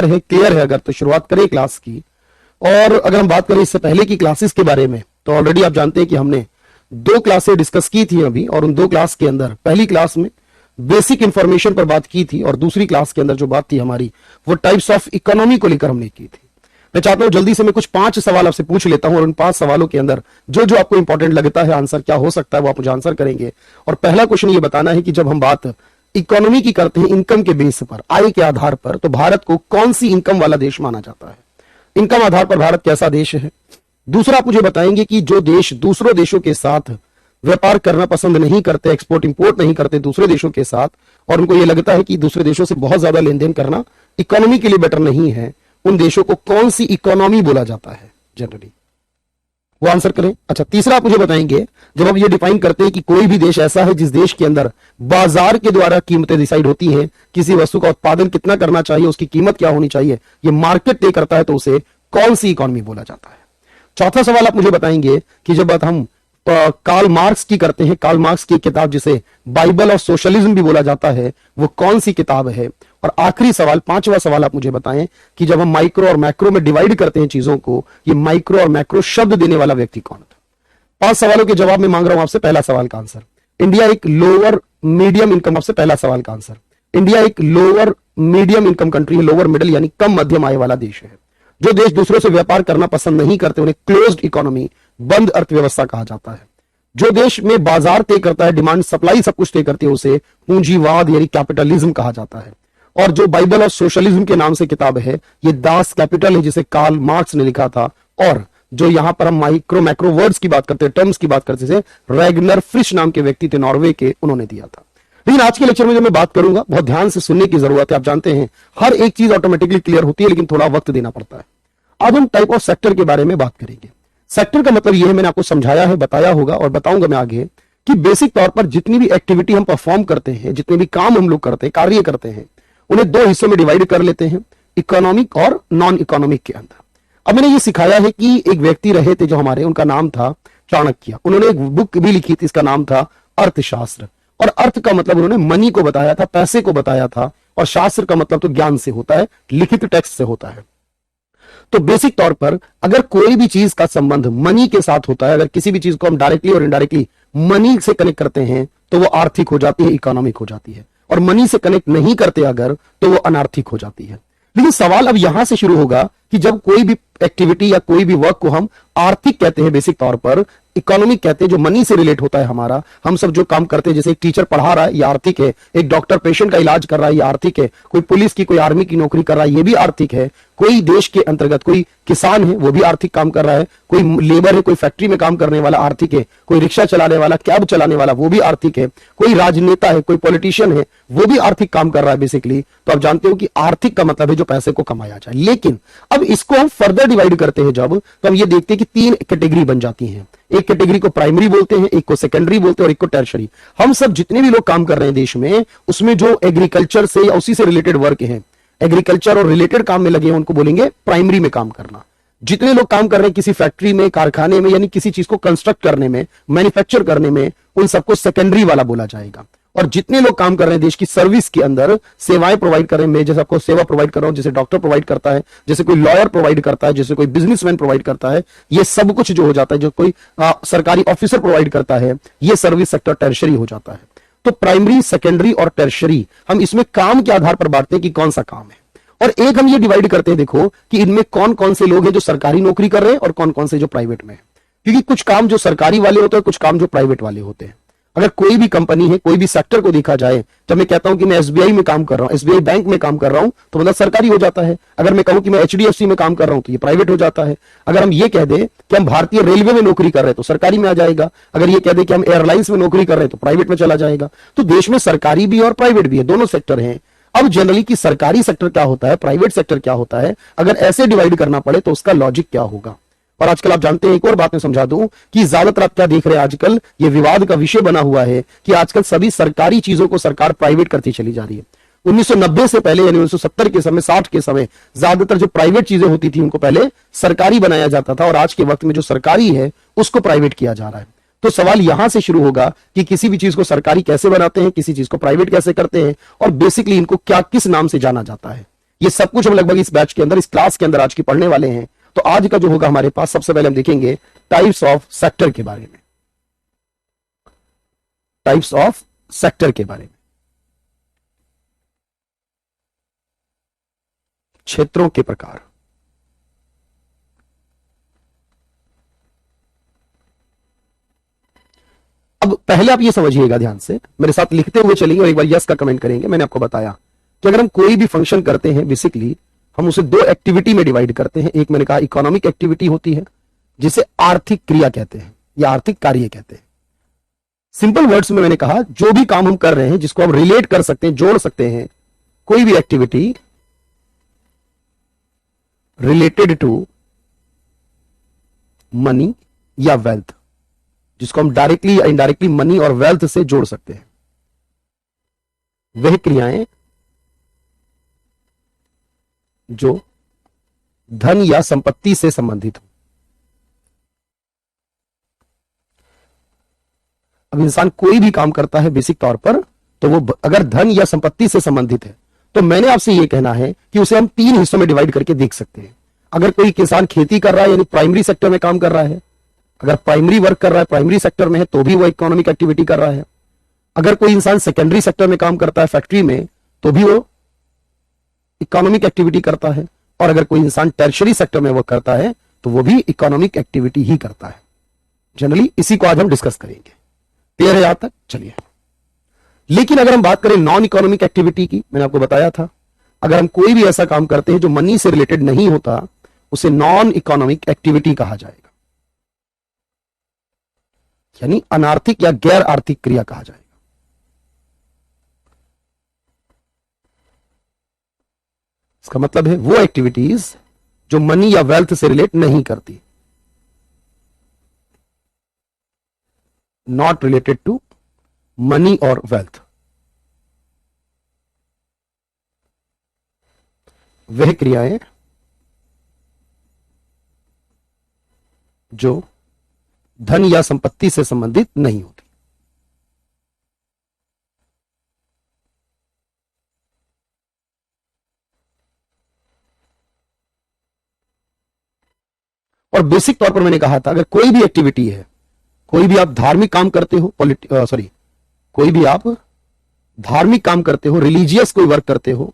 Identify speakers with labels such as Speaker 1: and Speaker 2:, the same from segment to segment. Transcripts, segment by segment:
Speaker 1: बेहतर है, क्लियर है अगर, तो शुरुआत करें क्लास की। और अगर हम बात करें इससे पहले की क्लासेस के बारे में, तो ऑलरेडी आप जानते हैं कि हमने 2 क्लासें डिस्कस की थी अभी, और उन 2 क्लास के अंदर पहली क्लास में बेसिक इंफॉर्मेशन पर बात की थी, और दूसरी क्लास के अंदर जो बात थी हमारी वो टाइप्स ऑफ इकोनॉमी को लेकर हमने की थी। मैं चाहता हूं जल्दी से मैं कुछ 5 सवाल आपसे पूछ लेता हूं, और उन 5 सवालों के अंदर जो जो आपको इंपॉर्टेंट लगता है आंसर क्या हो सकता है वो आप मुझे आंसर करेंगे। और पहला क्वेश्चन ये बताना है कि जब हम बात इकोनॉमी की करते हैं इनकम के बेस पर, आय के आधार पर, तो भारत को कौन सी इनकम वाला देश माना जाता है? इनकम आधार पर भारत कैसा देश है? दूसरा आप मुझे बताएंगे कि जो देश दूसरों देशों के साथ व्यापार करना पसंद नहीं करते, एक्सपोर्ट इंपोर्ट नहीं करते दूसरे देशों के साथ, और उनको यह लगता है कि दूसरे देशों से बहुत ज्यादा लेन देन करना इकोनॉमी के लिए बेटर नहीं है, उन देशों को कौन सी इकोनॉमी बोला जाता है जनरली? वो आंसर करें। अच्छा, तीसरा आप मुझे बताएंगे, जब हम ये डिफाइन करते हैं कि कोई भी देश ऐसा है जिस देश के अंदर बाजार के द्वारा कीमतें डिसाइड होती हैं, किसी वस्तु का उत्पादन कितना करना चाहिए, उसकी कीमत क्या होनी चाहिए, ये मार्केट तय करता है, तो उसे कौन सी इकोनॉमी बोला जाता है? चौथा सवाल आप मुझे बताएंगे कि जब बात हम कार्ल मार्क्स की करते हैं, कार्ल मार्क्स की किताब जिसे बाइबल ऑफ सोशलिज्म भी बोला जाता है, वो कौन सी किताब है? और आखिरी सवाल, 5वां सवाल आप मुझे बताएं कि जब हम माइक्रो और मैक्रो में डिवाइड करते हैं चीजों को, ये माइक्रो और मैक्रो शब्द देने वाला व्यक्ति कौन था? 5 सवालों के जवाब में मांग रहा हूं आपसे पहला सवाल का आंसर। इंडिया एक लोअर मीडियम इनकम, आपसे पहला सवाल का आंसर, इंडिया एक लोअर मीडियम इनकम कंट्री है, लोअर मिडिल यानी कम मध्यम आय वाला देश है। जो देश दूसरों से व्यापार करना पसंद नहीं करते उन्हें क्लोज्ड इकोनॉमी, बंद अर्थव्यवस्था कहा जाता है। जो देश में बाजार तय करता है, डिमांड सप्लाई सब कुछ तय करती है, उसे पूंजीवाद यानी कैपिटलिज्म कहा जाता है। और जो बाइबल ऑफ सोशलिज्म के नाम से किताब है, ये दास कैपिटल है जिसे कार्ल मार्क्स ने लिखा था। और जो यहां पर हम माइक्रो मैक्रो वर्ड्स की बात करते हैं, टर्म्स की बात करते थे, रैगनर फ्रिश नाम के व्यक्ति थे नॉर्वे के, उन्होंने दिया था। लेकिन आज के लेक्चर में जो मैं बात करूंगा, बहुत ध्यान से सुनने की जरूरत है। आप जानते हैं हर एक चीज ऑटोमेटिकली क्लियर होती है, लेकिन थोड़ा वक्त देना पड़ता है। अब हम टाइप ऑफ सेक्टर के बारे में बात करेंगे। सेक्टर का मतलब यह है, मैंने आपको समझाया है, बताया होगा और बताऊंगा मैं आगे, कि बेसिक तौर पर जितनी भी एक्टिविटी हम परफॉर्म करते हैं, जितने भी काम हम लोग करते हैं, कार्य करते हैं, उन्हें 2 हिस्सों में डिवाइड कर लेते हैं, इकोनॉमिक और नॉन इकोनॉमिक के अंदर। अब मैंने ये सिखाया है कि एक व्यक्ति रहे थे जो हमारे, उनका नाम था चाणक्य। उन्होंने एक बुक भी लिखी थी, इसका नाम था अर्थशास्त्र। और अर्थ का मतलब उन्होंने मनी को बताया था, पैसे को बताया था, और शास्त्र का मतलब तो ज्ञान से होता है, लिखित टेक्स्ट से होता है। तो बेसिक तौर पर अगर कोई भी चीज का संबंध मनी के साथ होता है, अगर किसी भी चीज को हम डायरेक्टली और इनडायरेक्टली मनी से कनेक्ट करते हैं, तो वो आर्थिक हो जाती है, इकोनॉमिक हो जाती है। और मनी से कनेक्ट नहीं करते अगर, तो वो अनार्थिक हो जाती है। लेकिन सवाल अब यहां से शुरू होगा कि जब कोई भी एक्टिविटी या कोई भी वर्क को हम आर्थिक कहते हैं, बेसिक तौर पर इकोनॉमिक कहते हैं, जो मनी से रिलेट होता है हमारा, हम सब जो काम करते हैं, जैसे एक टीचर पढ़ा रहा है ये आर्थिक है, एक डॉक्टर पेशेंट का इलाज कर रहा है ये आर्थिक है, कोई पुलिस की, कोई आर्मी की नौकरी कर रहा है ये भी आर्थिक है, कोई देश के अंतर्गत कोई किसान है वो भी आर्थिक काम कर रहा है, कोई लेबर है, कोई फैक्ट्री में काम करने वाला आर्थिक है, कोई रिक्शा चलाने वाला, कैब चलाने वाला वो भी आर्थिक है, कोई राजनेता है, कोई पॉलिटिशियन है वो भी आर्थिक काम कर रहा है बेसिकली। तो आप जानते हो कि आर्थिक का मतलब है जो पैसे को कमाया जाए। लेकिन अब इसको हम फर्दर डिवाइड करते हैं जब, तो हम ये देखते हैं कि 3 कैटेगरी बन जाती हैं। एक कैटेगरी को प्राइमरी बोलते हैं, एक को सेकेंडरी बोलते हैं, और एक को टर्शरी। हम सब जितने भी लोग काम कर रहे हैं देश में, उसमें जो एग्रीकल्चर से या उसी से रिलेटेड वर्क है, एग्रीकल्चर और रिलेटेड काम में लगे हैं, उनको बोलेंगे प्राइमरी में काम करना। जितने लोग काम कर रहे हैं किसी फैक्ट्री में, कारखाने में, यानी किसी चीज को कंस्ट्रक्ट करने में, मैन्युफैक्चर करने में, उन सबको सेकेंडरी वाला बोला जाएगा। और जितने लोग काम कर रहे हैं देश की सर्विस के अंदर, सेवाएं प्रोवाइड कर रहे हैं, मैं जैसे आपको सेवा प्रोवाइड कर रहा हूं, जैसे डॉक्टर प्रोवाइड करता है, जैसे कोई लॉयर प्रोवाइड करता है, जैसे कोई बिजनेसमैन प्रोवाइड करता है, ये सब कुछ जो हो जाता है, जो कोई सरकारी ऑफिसर प्रोवाइड करता है, ये सर्विस सेक्टर टर्शरी हो जाता है। तो प्राइमरी, सेकेंडरी और टर्शरी, हम इसमें काम के आधार पर बांटते हैं कि कौन सा काम है। और एक हम ये डिवाइड करते हैं, देखो कि इनमें कौन कौन से लोग हैं जो सरकारी नौकरी कर रहे हैं और कौन कौन से जो प्राइवेट में है। क्योंकि कुछ काम जो सरकारी वाले होते हैं, कुछ काम जो प्राइवेट वाले होते हैं। अगर कोई भी कंपनी है, कोई भी सेक्टर को देखा जाए, तो मैं कहता हूं कि मैं एसबीआई में काम कर रहा हूं, एसबीआई बैंक में काम कर रहा हूं, तो मतलब सरकारी हो जाता है। अगर मैं कहूं कि मैं एचडीएफसी में काम कर रहा हूं, तो ये प्राइवेट हो जाता है। अगर हम ये कह दें कि हम भारतीय रेलवे में नौकरी कर रहे हैं, तो सरकारी में आ जाएगा। अगर ये कह दें कि हम एयरलाइंस में नौकरी कर रहे हैं, तो प्राइवेट में चला जाएगा। तो देश में सरकारी भी और प्राइवेट भी है, दोनों सेक्टर हैं। अब जनरली कि सरकारी सेक्टर क्या होता है, प्राइवेट सेक्टर क्या होता है, अगर ऐसे डिवाइड करना पड़े तो उसका लॉजिक क्या होगा। और आजकल आप जानते हैं, एक और बात मैं समझा दूं कि ज्यादातर आप क्या देख रहे हैं आजकल, ये विवाद का विषय बना हुआ है कि आजकल सभी सरकारी चीजों को सरकार प्राइवेट करती चली जा रही है। 1990 से पहले यानी 1970 के समय, 60 के समय ज्यादातर जो प्राइवेट चीजें होती थी उनको पहले सरकारी बनाया जाता था, और आज के वक्त में जो सरकारी है उसको प्राइवेट किया जा रहा है। तो सवाल यहां से शुरू होगा कि किसी भी चीज को सरकारी कैसे बनाते हैं, किसी चीज को प्राइवेट कैसे करते हैं, और बेसिकली इनको क्या, किस नाम से जाना जाता है। ये सब कुछ हम लगभग इस बैच के अंदर, इस क्लास के अंदर आज की पढ़ने वाले हैं। तो आज का जो होगा हमारे पास, सबसे पहले हम देखेंगे टाइप्स ऑफ सेक्टर के बारे में, टाइप्स ऑफ सेक्टर के बारे में, क्षेत्रों के प्रकार। अब पहले आप ये समझिएगा ध्यान से, मेरे साथ लिखते हुए चलेंगे और एक बार यस का कमेंट करेंगे। मैंने आपको बताया कि अगर हम कोई भी फंक्शन करते हैं, बेसिकली हम उसे दो एक्टिविटी में डिवाइड करते हैं। एक मैंने कहा इकोनॉमिक एक्टिविटी होती है, जिसे आर्थिक क्रिया कहते हैं या आर्थिक कार्य कहते हैं। सिंपल वर्ड्स में मैंने कहा जो भी काम हम कर रहे हैं, जिसको हम रिलेट कर सकते हैं, जोड़ सकते हैं, कोई भी एक्टिविटी रिलेटेड टू मनी या वेल्थ, जिसको हम डायरेक्टली या इनडायरेक्टली मनी और वेल्थ से जोड़ सकते हैं, वह क्रियाएं जो धन या संपत्ति से संबंधित हो। अब इंसान कोई भी काम करता है बेसिक तौर पर, तो वो अगर धन या संपत्ति से संबंधित है, तो मैंने आपसे यह कहना है कि उसे हम तीन हिस्सों में डिवाइड करके देख सकते हैं। अगर कोई किसान खेती कर रहा है, यानी प्राइमरी सेक्टर में काम कर रहा है, अगर प्राइमरी वर्क कर रहा है, प्राइमरी सेक्टर में है, तो भी वो इकोनॉमिक एक्टिविटी कर रहा है। अगर कोई इंसान सेकेंडरी सेक्टर में काम करता है, फैक्ट्री में, तो भी वो इकोनॉमिक एक्टिविटी करता है। और अगर कोई इंसान टर्शरी सेक्टर में वर्क करता है, तो वो भी इकोनॉमिक एक्टिविटी ही करता है। जनरली इसी को आज हम डिस्कस करेंगे। क्लियर है यहां तक? चलिए, लेकिन अगर हम बात करें नॉन इकोनॉमिक एक्टिविटी की, मैंने आपको बताया था, अगर हम कोई भी ऐसा काम करते हैं जो मनी से रिलेटेड नहीं होता, उसे नॉन इकोनॉमिक एक्टिविटी कहा जाएगा, यानी अनार्थिक या गैर आर्थिक क्रिया कहा जाएगा। इसका मतलब है वो एक्टिविटीज जो मनी या वेल्थ से रिलेट नहीं करती, नॉट रिलेटेड टू मनी और वेल्थ, वह क्रियाएं जो धन या संपत्ति से संबंधित नहीं होती। और बेसिक तौर पर मैंने कहा था, अगर कोई भी एक्टिविटी है, कोई भी आप धार्मिक काम करते हो, कोई भी आप धार्मिक काम करते हो, रिलीजियस कोई वर्क करते हो,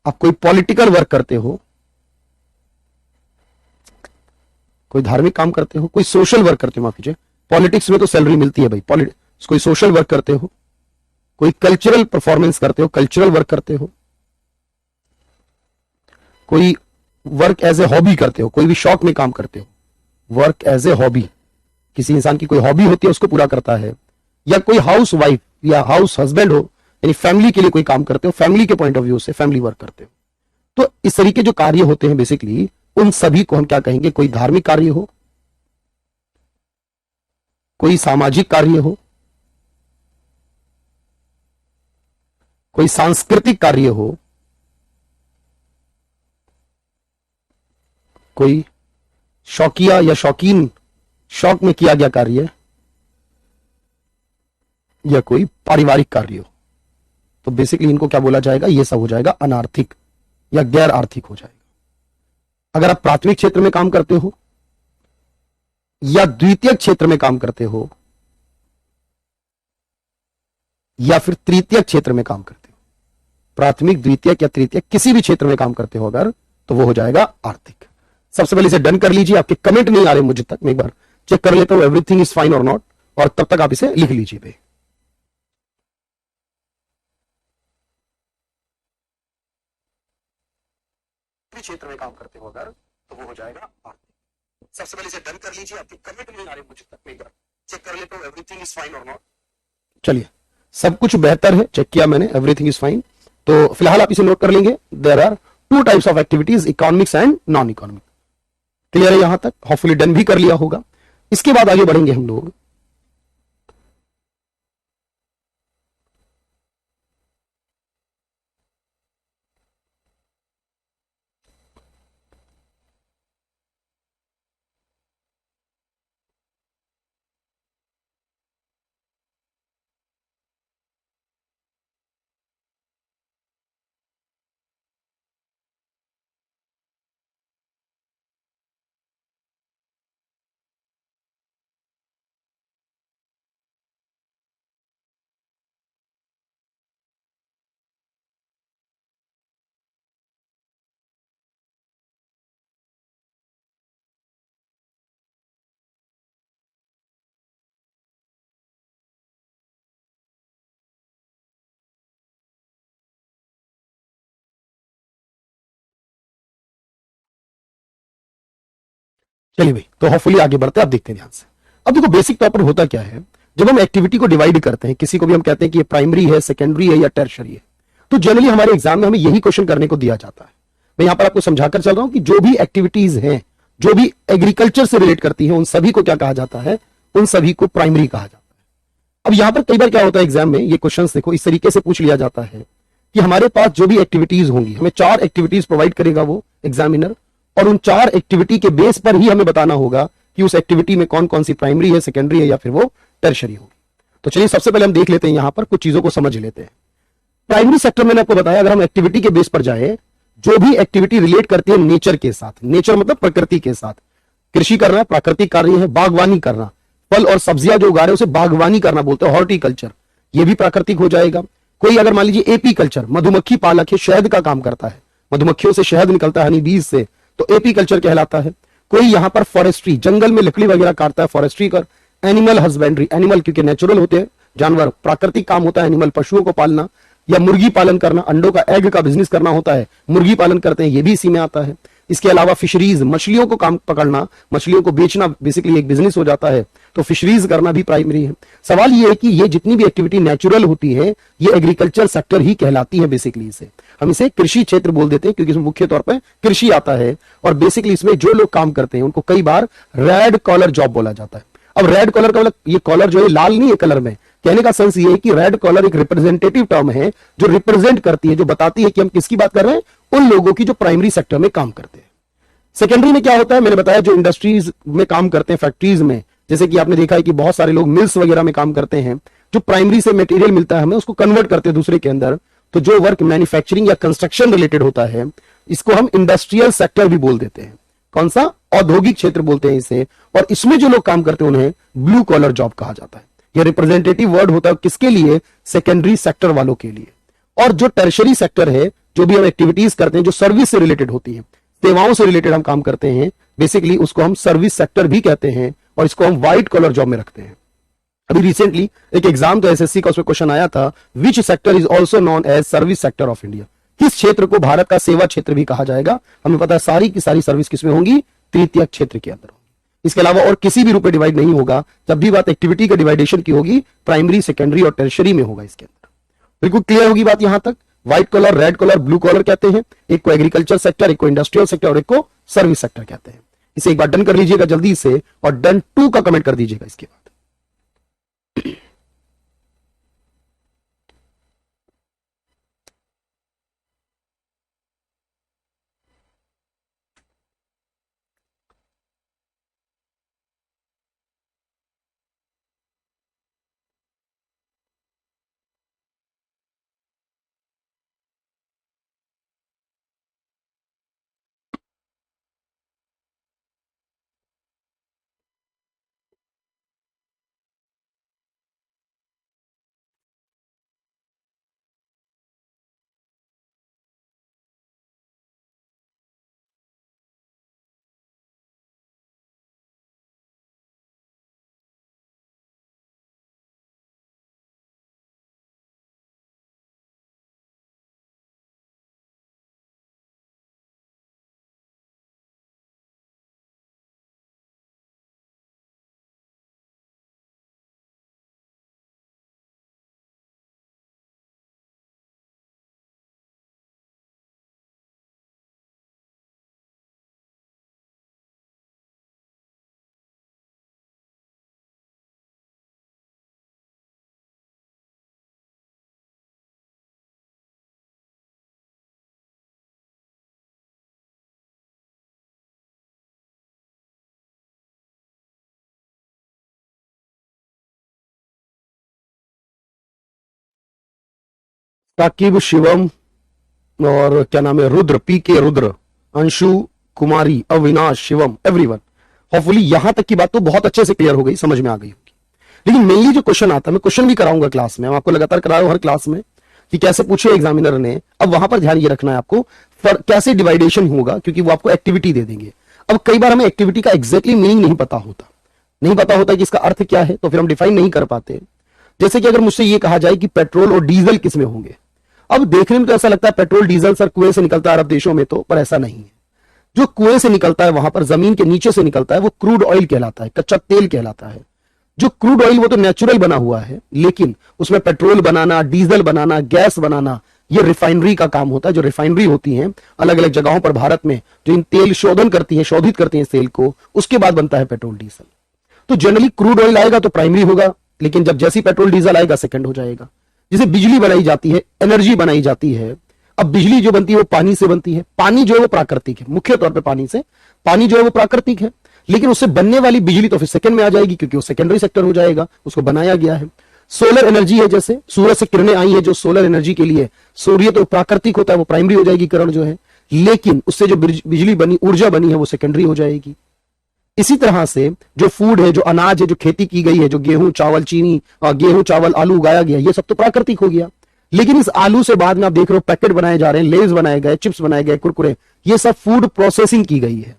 Speaker 1: आप कोई पॉलिटिकल वर्क करते हो, कोई धार्मिक काम करते हो, कोई सोशल वर्क करते हो, माफ कीजिए, पॉलिटिक्स में तो सैलरी मिलती है भाई, कोई सोशल वर्क करते हो, कोई कल्चरल परफॉर्मेंस करते हो, कल्चरल वर्क करते हो, कोई वर्क एज ए हॉबी करते हो, कोई भी शौक में काम करते हो, वर्क एज ए हॉबी, किसी इंसान की कोई हॉबी होती है उसको पूरा करता है, या कोई हाउस वाइफ या हाउस हस्बैंड हो, यानी फैमिली के लिए कोई काम करते हो, फैमिली के पॉइंट ऑफ व्यू से फैमिली वर्क करते हो। तो इस तरीके जो कार्य होते हैं बेसिकली, उन सभी को हम क्या कहेंगे? कोई धार्मिक कार्य हो, कोई सामाजिक कार्य हो, कोई सांस्कृतिक कार्य हो, कोई शौकिया या शौकीन शौक में किया गया कार्य, या कोई पारिवारिक कार्य हो, तो बेसिकली इनको क्या बोला जाएगा? ये सब हो जाएगा अनार्थिक या गैर आर्थिक हो जाएगा। अगर आप प्राथमिक क्षेत्र में काम करते हो या द्वितीय क्षेत्र में काम करते हो या फिर तृतीय क्षेत्र में काम करते हो, प्राथमिक, द्वितीय या तृतीय किसी भी क्षेत्र में काम करते हो अगर, तो वो हो जाएगा आर्थिक। सबसे पहले इसे डन कर लीजिए। आपके कमेंट नहीं आ रहे मुझे तक, मैं एक बार चेक कर लेता हूं एवरीथिंग इज फाइन और नॉट, और तब तक आप इसे लिख लीजिए भाई। क्षेत्र में काम करते हो अगर, तो वो हो जाएगा आर्थिक। सबसे पहले इसे डन कर लीजिए। आपके कमेंट नहीं आ रहे मुझे तक, मैं एक बार चेक कर लेता हूं एवरीथिंग इज फाइन और नॉट। चलिए, सब कुछ बेहतर है, चेक किया मैंने, एवरीथिंग इज फाइन। तो फिलहाल आप इसे नोट कर लेंगे, there are two types of activities, economics and non economic. Clear है यहां तक? होपफुली डन भी कर लिया होगा। इसके बाद आगे बढ़ेंगे हम लोग चलिए भाई, तो होपफुली आगे बढ़ते हैं, आप देखते हैं ध्यान से। अब देखो बेसिक तौर पर होता क्या है, जब हम एक्टिविटी को डिवाइड करते हैं, किसी को भी हम कहते हैं कि ये प्राइमरी है, सेकेंडरी है या टर्शरी है, तो जनरली हमारे एग्जाम में हमें यही क्वेश्चन करने को दिया जाता है। मैं यहां पर आपको समझाकर चल रहा हूं कि जो भी एक्टिविटीज हैं, जो भी एग्रीकल्चर से रिलेट करती है, उन सभी को क्या कहा जाता है, उन सभी को प्राइमरी कहा जाता है। अब यहां पर कई बार क्या होता है एग्जाम में, ये क्वेश्चन देखो इस तरीके से पूछ लिया जाता है कि हमारे पास जो भी एक्टिविटीज होंगी, हमें 4 एक्टिविटीज प्रोवाइड करेगा वो एग्जामिनर, और उन 4 एक्टिविटी के बेस पर ही हमें बताना होगा कि उस एक्टिविटी में कौन कौन सी प्राइमरी है, सेकेंडरी है या फिर वो टर्शरी होगी। तो चलिए सबसे पहले हम देख लेते हैं, यहां पर कुछ चीजों को समझ लेते हैं। प्राइमरी सेक्टर मैंने आपको बताया, अगर हम एक्टिविटी के बेस पर जाए, जो भी एक्टिविटी रिलेट करती है नेचर के साथ, नेचर मतलब प्रकृति के साथ, कृषि करना प्राकृतिक कार्य है, बागवानी करना, फल और सब्जियां जो उगा रहे हैं उसे बागवानी करना बोलते हैं, हॉर्टिकल्चर, ये भी प्राकृतिक हो जाएगा। कोई अगर मान लीजिए एपी कल्चर, मधुमक्खी पालक है, शहद का काम करता है, मधुमक्खियों से शहद निकलता है हनी बीज से, तो एपी कल्चर कहलाता है। कोई यहां पर फॉरेस्ट्री, जंगल में लकड़ी वगैरह काटता है, फॉरेस्ट्री कर। एनिमल हस्बेंड्री, एनिमल क्योंकि नेचुरल होते हैं जानवर, प्राकृतिक काम होता है एनिमल, पशुओं को पालना, या मुर्गी पालन करना, अंडों का एग का बिजनेस करना होता है, मुर्गी पालन करते हैं, ये भी इसी में आता है। इसके अलावा फिशरीज, मछलियों को काम पकड़ना, मछलियों को बेचना बेसिकली एक बिजनेस हो जाता है, तो फिशरीज करना भी प्राइमरी है। सवाल ये है कि ये जितनी भी एक्टिविटी नेचुरल होती है, ये एग्रीकल्चर सेक्टर ही कहलाती है बेसिकली। इसे हम इसे कृषि क्षेत्र बोल देते हैं क्योंकि इसमें मुख्य तौर पर कृषि आता है, और बेसिकली इसमें जो लोग काम करते हैं उनको कई बार रेड कॉलर जॉब बोला जाता है। अब रेड कॉलर का मतलब, ये कॉलर जो है लाल नहीं है कलर में, कहने का सेंस ये है कि रेड कॉलर एक रिप्रेजेंटेटिव टर्म है जो रिप्रेजेंट करती है, जो बताती है कि हम किसकी बात कर रहे हैं, उन लोगों की जो प्राइमरी सेक्टर में काम करते हैं। सेकेंडरी में क्या होता है, मैंने बताया जो इंडस्ट्रीज में काम करते हैं, फैक्ट्रीज में, जैसे कि आपने देखा है कि बहुत सारे लोग मिल्स वगैरह में काम करते हैं, जो प्राइमरी से मटेरियल मिलता है हमें उसको कन्वर्ट करते हैं दूसरे के अंदर, तो जो वर्क मैन्युफैक्चरिंग या कंस्ट्रक्शन रिलेटेड होता है, इसको हम इंडस्ट्रियल सेक्टर भी बोल देते हैं। कौन सा, औद्योगिक क्षेत्र बोलते हैं इसे, और इसमें जो लोग काम करते हैं उन्हें ब्लू कॉलर जॉब कहा जाता है। यह रिप्रेजेंटेटिव वर्ड होता है किसके लिए, सेकेंडरी सेक्टर वालों के लिए। और जो टर्शरी सेक्टर है, जो भी हम एक्टिविटीज करते हैं जो सर्विस से रिलेटेड होती है, सेवाओं से रिलेटेड हम काम करते हैं, बेसिकली उसको हम सर्विस सेक्टर भी कहते हैं, और इसको हम व्हाइट कॉलर जॉब में रखते हैं। अभी रिसेंटली एक एग्जाम तो एसएससी का, उसमें क्वेश्चन आया था, which sector is also known as service sector of India, किस क्षेत्र को भारत का सेवा क्षेत्र भी कहा जाएगा। हमें पता है सारी की सारी सर्विस किसमें होंगी, तृतीयक क्षेत्र के अंदर होगी। इसके अलावा और किसी भी रूप में डिवाइड नहीं होगा। जब भी बात एक्टिविटी के डिवाइडेशन की होगी, प्राइमरी, सेकेंडरी और टर्शरी में होगा। इसके अंदर बिल्कुल क्लियर होगी बात यहां तक। White collar, red collar, blue collar कहते हैं, एक को एग्रीकल्चर सेक्टर, एक को इंडस्ट्रियल सेक्टर और एक को सर्विस सेक्टर कहते हैं। इसे एक बार डन कर लीजिएगा जल्दी से, और डन 2 का कमेंट कर दीजिएगा इसके बाद। साकिब, शिवम, और क्या नाम है, रुद्र, पीके रुद्र, अंशु कुमारी, अविनाश, शिवम, एवरीवन, होपफुली यहां तक की बात तो बहुत अच्छे से क्लियर हो गई, समझ में आ गई होगी। लेकिन मेनली जो क्वेश्चन आता है, मैं क्वेश्चन भी कराऊंगा क्लास में, मैं आपको लगातार करा रहा हूं हर क्लास में कि कैसे पूछे एग्जामिनर ने। अब वहां पर ध्यान ये रखना है आपको कैसे डिवाइडेशन होगा, क्योंकि वो आपको एक्टिविटी दे देंगे। अब कई बार हमें एक्टिविटी का एग्जैक्टली मीनिंग नहीं पता होता, नहीं पता होता कि इसका अर्थ क्या है, तो फिर हम डिफाइन नहीं कर पाते। जैसे कि अगर मुझसे ये कहा जाए कि पेट्रोल और डीजल किस में होंगे, अब देखने में तो ऐसा लगता है पेट्रोल डीजल सर कुएं से निकलता है अरब देशों में, तो पर ऐसा नहीं है। जो कुएं से निकलता है, वहां पर जमीन के नीचे से निकलता है, वो क्रूड ऑयल कहलाता है, कच्चा तेल कहलाता है। जो क्रूड ऑयल वो तो नेचुरल बना हुआ है, लेकिन उसमें पेट्रोल बनाना, डीजल बनाना, गैस बनाना, ये रिफाइनरी का काम होता है। जो रिफाइनरी होती है अलग अलग जगहों पर भारत में, जो इन तेल शोधन करती है, शोधित करती है इस तेल को, उसके बाद बनता है पेट्रोल डीजल। तो जनरली क्रूड ऑयल आएगा तो प्राइमरी होगा, लेकिन जब जैसी पेट्रोल डीजल आएगा सेकंड हो जाएगा। जैसे बिजली बनाई जाती है, एनर्जी बनाई जाती है। अब बिजली जो बनती है वो पानी से बनती है। पानी जो है वो प्राकृतिक है, मुख्य तौर पे पानी से। पानी जो है वो प्राकृतिक है, लेकिन उससे बनने वाली बिजली तो फिर सेकंड में आ जाएगी, क्योंकि वो सेकेंडरी सेक्टर हो जाएगा, उसको बनाया गया है। सोलर एनर्जी है, जैसे सूरज से किरणें आई है जो सोलर एनर्जी के लिए, सूर्य तो प्राकृतिक होता है, वो प्राइमरी हो जाएगी किरण जो है, लेकिन उससे जो बिजली बनी, ऊर्जा बनी है, वो सेकेंडरी हो जाएगी। इसी तरह से जो फूड है, जो अनाज है, जो खेती की गई है, जो गेहूं चावल चीनी, गेहूं चावल आलू उगाया गया, ये सब तो प्राकृतिक हो गया। लेकिन इस आलू से बाद में आप देख रहे हो पैकेट बनाए जा रहे हैं, लेज बनाए गए, चिप्स बनाए गए, कुरकुरे, ये सब फूड प्रोसेसिंग की गई है।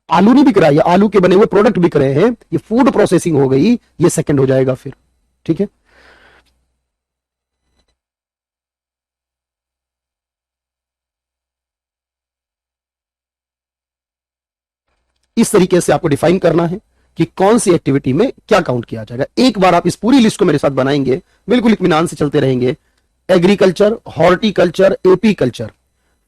Speaker 1: आलू नहीं बिक रहा है, ये आलू के बने हुए प्रोडक्ट बिक रहे हैं, ये फूड प्रोसेसिंग हो गई, ये सेकंड हो जाएगा फिर। ठीक है, इस तरीके से आपको डिफाइन करना है कि कौन सी एक्टिविटी में क्या काउंट किया जाएगा। एक बार आप इस पूरी लिस्ट को मेरे साथ बनाएंगे, बिल्कुल इत्मीनान से चलते रहेंगे। Agriculture, horticulture, apiculture,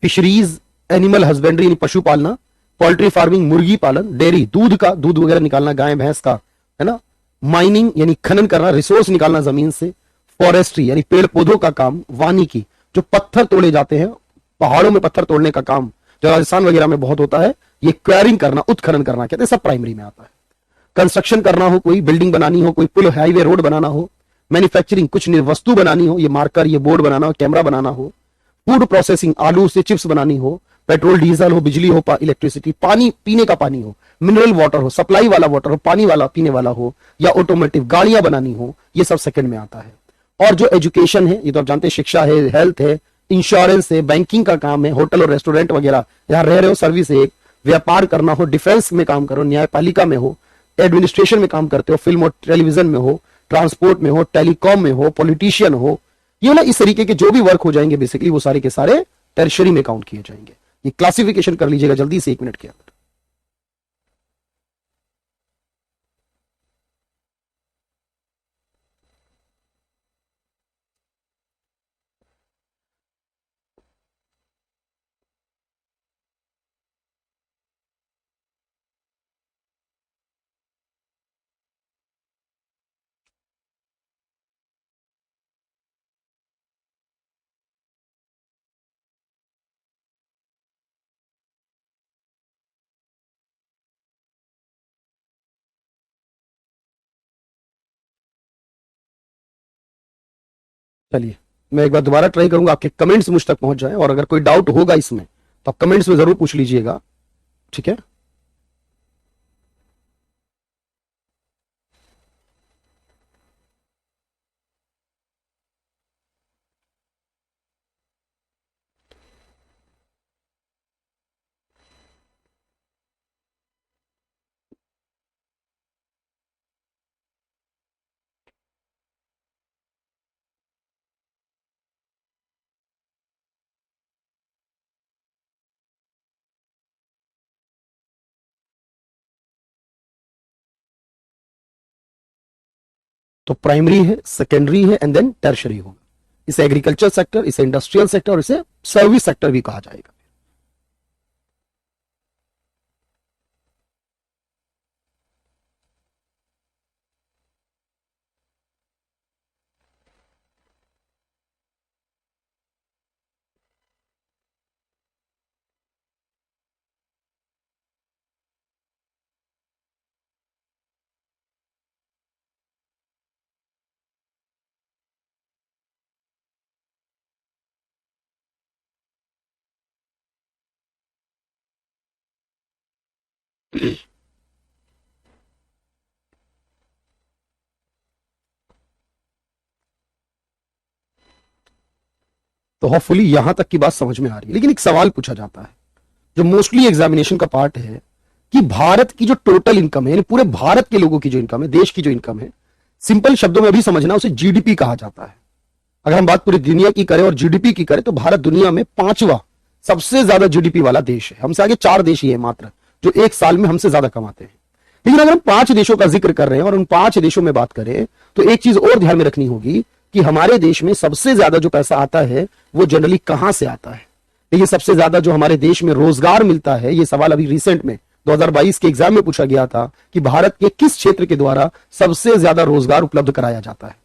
Speaker 1: fisheries, animal husbandry यानी पशुपालना, पोल्ट्री फार्मिंग मुर्गी पालन, डेयरी दूध का, दूध वगैरह निकालना गाय भैंस का, है ना, माइनिंग यानी खनन करना, रिसोर्स निकालना जमीन से, फॉरेस्ट्री यानी पेड़ पौधों का काम, वानिकी जो पत्थर तोड़े जाते हैं, पहाड़ों में पत्थर तोड़ने का काम जो राजस्थान वगैरह में बहुत होता है, ये क्वेरिंग करना, उत्खनन करना कहते हैं, सब प्राइमरी में आता है। कंस्ट्रक्शन करना हो, कोई बिल्डिंग बनानी हो, कोई पुल हाईवे रोड बनाना हो, मैन्युफैक्चरिंग कुछ वस्तु बनानी हो, ये मार्कर, ये बोर्ड बनाना हो, कैमरा बनाना हो, फूड प्रोसेसिंग आलू से चिप्स बनानी हो, पेट्रोल डीजल हो, बिजली हो, इलेक्ट्रिसिटी, पानी पीने का पानी हो, मिनरल वाटर हो, सप्लाई वाला वाटर हो, पानी वाला पीने वाला हो, या ऑटोमोटिव गाड़ियां बनानी हो, ये सब सेकंड में आता है। और जो एजुकेशन है, ये तो आप जानते हैं, शिक्षा है, हेल्थ है, इंश्योरेंस है, बैंकिंग का काम है, होटल और रेस्टोरेंट वगैरह यहाँ रह रहे हो, सर्विस है, एक व्यापार करना हो, डिफेंस में काम करो, न्यायपालिका में हो, एडमिनिस्ट्रेशन में काम करते हो, फिल्म और टेलीविजन में हो, ट्रांसपोर्ट में हो, टेलीकॉम में हो, पॉलिटिशियन हो, ये ना इस तरीके के जो भी वर्क हो जाएंगे बेसिकली वो सारे के सारे टर्शरी में काउंट किए जाएंगे। ये क्लासिफिकेशन कर लीजिएगा जल्दी से 1 मिनट के अंदर। चलिए, मैं एक बार दोबारा ट्राई करूंगा, आपके कमेंट्स मुझ तक पहुंच जाए, और अगर कोई डाउट होगा इसमें तो आप कमेंट्स में जरूर पूछ लीजिएगा। ठीक है, तो प्राइमरी है, सेकेंडरी है, एंड देन टर्शरी होगा। इसे एग्रीकल्चर सेक्टर, इसे इंडस्ट्रियल सेक्टर और इसे सर्विस सेक्टर भी कहा जाएगा। तो होपफुली यहां तक की बात समझ में आ रही है, लेकिन एक सवाल पूछा जाता है जो मोस्टली एग्जामिनेशन का पार्ट है, कि भारत की जो टोटल इनकम है, यानी पूरे भारत के लोगों की जो इनकम है, देश की जो इनकम है, सिंपल शब्दों में अभी समझना, उसे जीडीपी कहा जाता है। अगर हम बात पूरी दुनिया की करें और जीडीपी की करें तो भारत दुनिया में 5वां सबसे ज्यादा जीडीपी वाला देश है। हमसे आगे 4 देश ही है मात्र जो एक साल में हमसे ज्यादा कमाते हैं। लेकिन अगर हम 5 देशों का जिक्र कर रहे हैं और उन 5 देशों में बात करें तो एक चीज और ध्यान में रखनी होगी कि हमारे देश में सबसे ज्यादा जो पैसा आता है वो जनरली कहां से आता है। देखिए, सबसे ज्यादा जो हमारे देश में रोजगार मिलता है, ये सवाल अभी रिसेंट में 2022 के एग्जाम में पूछा गया था कि भारत के किस क्षेत्र के द्वारा सबसे ज्यादा रोजगार उपलब्ध कराया जाता है।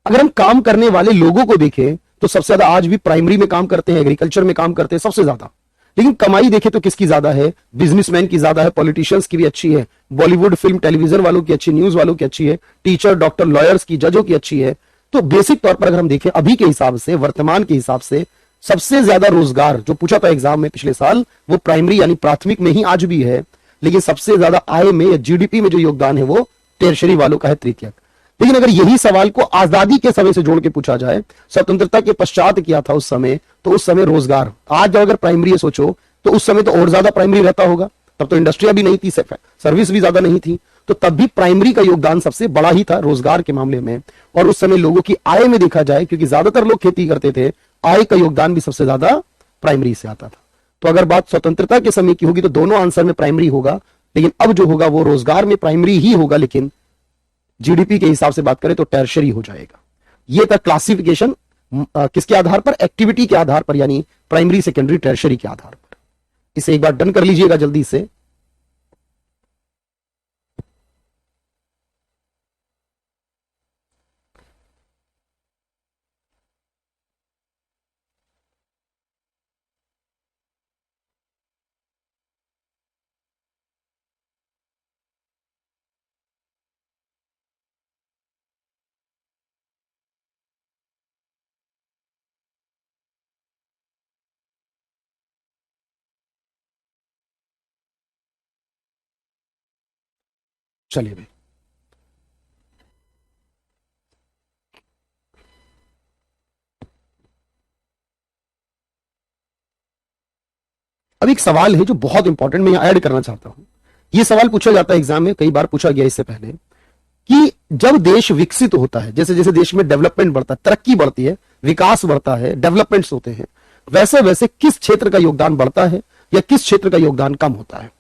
Speaker 1: अगर हम काम करने वाले लोगों को देखें तो सबसे ज्यादा आज भी प्राइमरी में काम करते हैं, एग्रीकल्चर में काम करते हैं सबसे ज्यादा। लेकिन कमाई देखें तो किसकी ज्यादा है? बिजनेसमैन की ज्यादा है, पॉलिटिशियंस की भी अच्छी है, बॉलीवुड फिल्म टेलीविजन वालों की अच्छी, न्यूज वालों की अच्छी है, टीचर डॉक्टर लॉयर्स की, जजों की अच्छी है। तो बेसिक तौर पर अगर हम देखें अभी के हिसाब से, वर्तमान के हिसाब से सबसे ज्यादा रोजगार जो पूछा था एग्जाम में पिछले साल वो प्राइमरी यानी प्राथमिक में ही आज भी है। लेकिन सबसे ज्यादा आय में या जीडीपी में जो योगदान है वो टर्शियरी वालों का है, तृतीयक। लेकिन अगर यही सवाल को आजादी के समय से जोड़ के पूछा जाए, स्वतंत्रता के पश्चात किया था उस समय, तो उस समय रोजगार, आज अगर प्राइमरी सोचो तो उस समय तो और ज्यादा प्राइमरी रहता होगा, तब तो इंडस्ट्रिया भी नहीं थी, सर्विस भी ज्यादा नहीं थी, तो तब भी प्राइमरी का योगदान सबसे बड़ा ही था रोजगार के मामले में। और उस समय लोगों की आय में देखा जाए, क्योंकि ज्यादातर लोग खेती करते थे, आय का योगदान भी सबसे ज्यादा प्राइमरी से आता था। तो अगर बात स्वतंत्रता के समय की होगी तो दोनों आंसर में प्राइमरी होगा, लेकिन अब जो होगा वो रोजगार में प्राइमरी ही होगा, लेकिन जीडीपी के हिसाब से बात करें तो टर्शियरी हो जाएगा। ये था क्लासिफिकेशन, किसके आधार पर? एक्टिविटी के आधार पर, यानी प्राइमरी सेकेंडरी टर्शियरी के आधार पर। इसे एक बार डन कर लीजिएगा जल्दी से। चलिए भाई, अब एक सवाल है जो बहुत इंपॉर्टेंट मैं यहां ऐड करना चाहता हूं। यह सवाल पूछा जाता है एग्जाम में, कई बार पूछा गया इससे पहले, कि जब देश विकसित होता है, जैसे जैसे देश में डेवलपमेंट बढ़ता है, तरक्की बढ़ती है, विकास बढ़ता है, डेवलपमेंट्स होते हैं, वैसे वैसे किस क्षेत्र का योगदान बढ़ता है या किस क्षेत्र का योगदान कम होता है।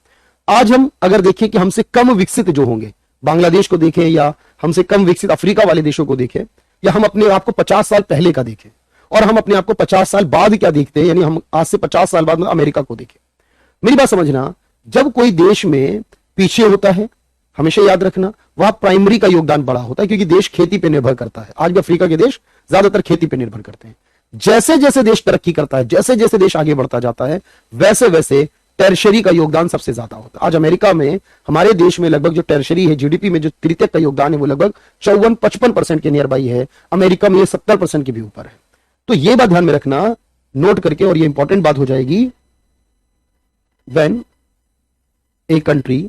Speaker 1: आज हम अगर देखें कि हमसे कम विकसित जो होंगे, बांग्लादेश को देखें या हमसे कम विकसित अफ्रीका वाले देशों को देखें, या हम अपने आप को 50 साल पहले का देखें और हम अपने आप को 50 साल बाद क्या देखते हैं, यानी हम आज से 50 साल बाद में अमेरिका को देखें। मेरी बात समझना, जब कोई देश में पीछे होता है, हमेशा याद रखना वहां प्राइमरी का योगदान बड़ा होता है, क्योंकि देश खेती पे निर्भर करता है। आज भी अफ्रीका के देश ज्यादातर खेती पे निर्भर करते हैं। जैसे जैसे देश तरक्की करता है, जैसे जैसे देश आगे बढ़ता जाता है, वैसे वैसे टर्शियरी का योगदान सबसे ज्यादा होता है। आज अमेरिका में, हमारे देश में लगभग जो टर्शियरी है, जीडीपी में जो तृतीयक का योगदान है वो लगभग 54-55% के नियर बाई है। अमेरिका में ये 70% के भी ऊपर है। तो ये बात ध्यान में रखना, नोट करके, और ये इंपॉर्टेंट बात हो जाएगी। When a country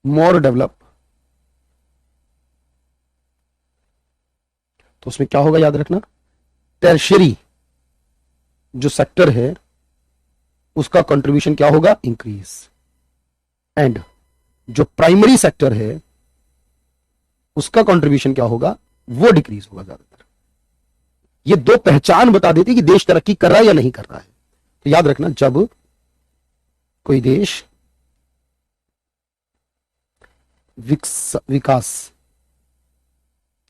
Speaker 1: more develop, तो उसमें क्या होगा याद रखना, टर्शियरी जो सेक्टर है उसका कंट्रीब्यूशन क्या होगा, इंक्रीज, एंड जो प्राइमरी सेक्टर है उसका कंट्रीब्यूशन क्या होगा, वो डिक्रीज होगा ज्यादातर। ये दो पहचान बता देती कि देश तरक्की कर रहा है या नहीं कर रहा है। तो याद रखना, जब कोई देश विकास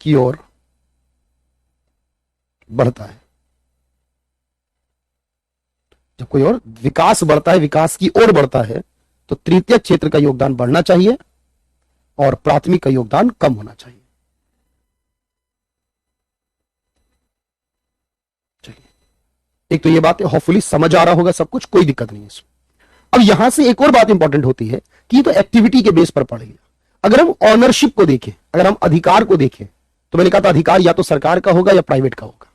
Speaker 1: की ओर बढ़ता है, जब कोई और विकास बढ़ता है, विकास की ओर बढ़ता है, तो तृतीय क्षेत्र का योगदान बढ़ना चाहिए और प्राथमिक का योगदान कम होना चाहिए। चलिए, एक तो ये बात है, होपफुली समझ आ रहा होगा सब कुछ, कोई दिक्कत नहीं है इसमें। अब यहां से एक और बात इंपॉर्टेंट होती है कि ये तो एक्टिविटी के बेस पर पड़ेगा। अगर हम ऑनरशिप को देखें, अगर हम अधिकार को देखें, तो मैंने कहा था अधिकार या तो सरकार का होगा या प्राइवेट का होगा।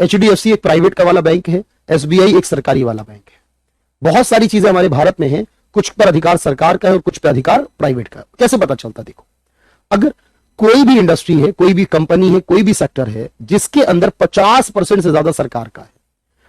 Speaker 1: एचडीएफसी एक प्राइवेट का वाला बैंक है, एसबीआई एक सरकारी वाला बैंक है। बहुत सारी चीजें हमारे भारत में है, कुछ पर अधिकार सरकार का है और कुछ पर अधिकार प्राइवेट का है। कैसे पता चलता, देखो, अगर कोई भी इंडस्ट्री है, कोई भी कंपनी है, कोई भी सेक्टर है जिसके अंदर 50% से ज्यादा सरकार का है,